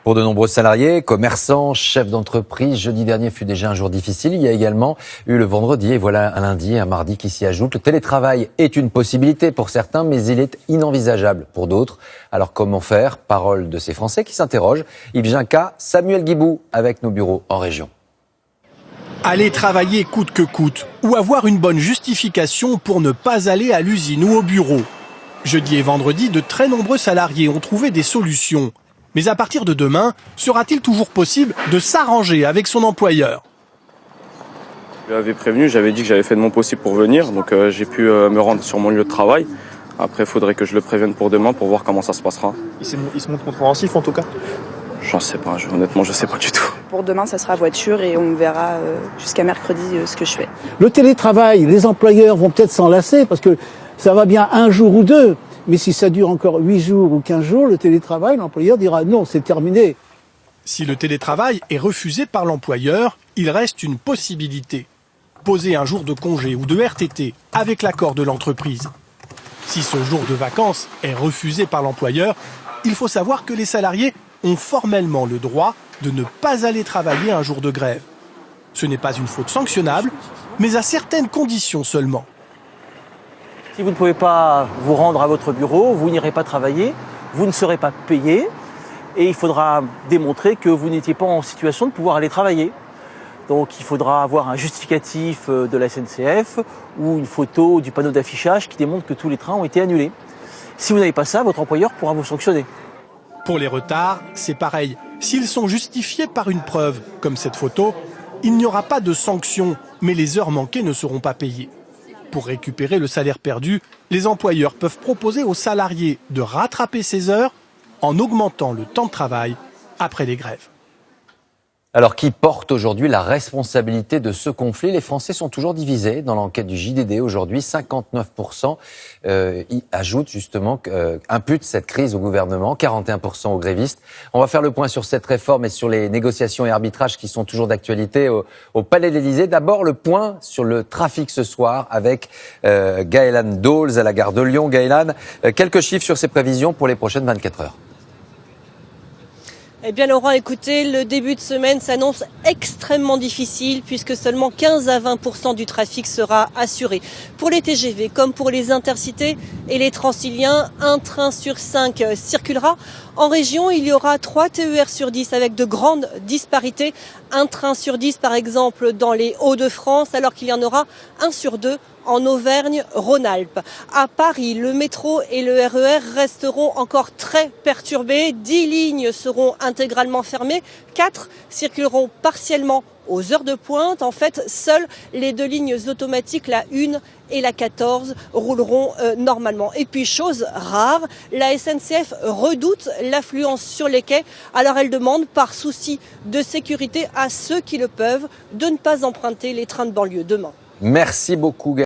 Pour de nombreux salariés, commerçants, chefs d'entreprise, jeudi dernier fut déjà un jour difficile. Il y a également eu le vendredi et voilà un lundi et un mardi qui s'y ajoutent. Le télétravail est une possibilité pour certains, mais il est inenvisageable pour d'autres. Alors comment faire? Parole de ces Français qui s'interrogent. Yves Ginca, Samuel Guibou avec nos bureaux en région. Aller travailler coûte que coûte ou avoir une bonne justification pour ne pas aller à l'usine ou au bureau. Jeudi et vendredi, de très nombreux salariés ont trouvé des solutions. Mais à partir de demain, sera-t-il toujours possible de s'arranger avec son employeur? Je l'avais prévenu, j'avais dit que j'avais fait de mon possible pour venir, donc j'ai pu me rendre sur mon lieu de travail. Après, il faudrait que je le prévienne pour demain pour voir comment ça se passera. Il se montre compréhensif en tout cas? J'en sais pas, honnêtement, je sais pas du tout. Pour demain, ça sera voiture et on verra jusqu'à mercredi ce que je fais. Le télétravail, les employeurs vont peut-être s'en lasser parce que ça va bien un jour ou deux. Mais si ça dure encore 8 jours ou 15 jours, le télétravail, l'employeur dira non, c'est terminé. Si le télétravail est refusé par l'employeur, il reste une possibilité. Poser un jour de congé ou de RTT avec l'accord de l'entreprise. Si ce jour de vacances est refusé par l'employeur, il faut savoir que les salariés ont formellement le droit de ne pas aller travailler un jour de grève. Ce n'est pas une faute sanctionnable, mais à certaines conditions seulement. Si vous ne pouvez pas vous rendre à votre bureau, vous n'irez pas travailler, vous ne serez pas payé et il faudra démontrer que vous n'étiez pas en situation de pouvoir aller travailler. Donc il faudra avoir un justificatif de la SNCF ou une photo du panneau d'affichage qui démontre que tous les trains ont été annulés. Si vous n'avez pas ça, votre employeur pourra vous sanctionner. Pour les retards, c'est pareil. S'ils sont justifiés par une preuve, comme cette photo, il n'y aura pas de sanction, mais les heures manquées ne seront pas payées. Pour récupérer le salaire perdu, les employeurs peuvent proposer aux salariés de rattraper ces heures en augmentant le temps de travail après les grèves. Alors, qui porte aujourd'hui la responsabilité de ce conflit? Les Français sont toujours divisés. Dans l'enquête du JDD aujourd'hui, 59% y ajoutent justement, imputent cette crise au gouvernement, 41% aux grévistes. On va faire le point sur cette réforme et sur les négociations et arbitrages qui sont toujours d'actualité au Palais de l'Élysée. D'abord, le point sur le trafic ce soir avec Gaëlan Dols à la gare de Lyon. Gaëlan, quelques chiffres sur ses prévisions pour les prochaines 24 heures. Eh bien Laurent, écoutez, le début de semaine s'annonce extrêmement difficile puisque seulement 15 à 20% du trafic sera assuré. Pour les TGV comme pour les intercités et les Transiliens, un train sur 5 circulera. En région, il y aura 3 TER sur 10 avec de grandes disparités. Un train sur 10 par exemple dans les Hauts-de-France alors qu'il y en aura 1 sur 2 en Auvergne-Rhône-Alpes. À Paris, le métro et le RER resteront encore très perturbés. 10 lignes seront intégralement fermées, 4 circuleront partiellement aux heures de pointe. En fait, seules les 2 lignes automatiques, la 1 et la 14, rouleront normalement. Et puis, chose rare, la SNCF redoute l'affluence sur les quais. Alors, elle demande, par souci de sécurité à ceux qui le peuvent, de ne pas emprunter les trains de banlieue demain. Merci beaucoup, Gaëlan.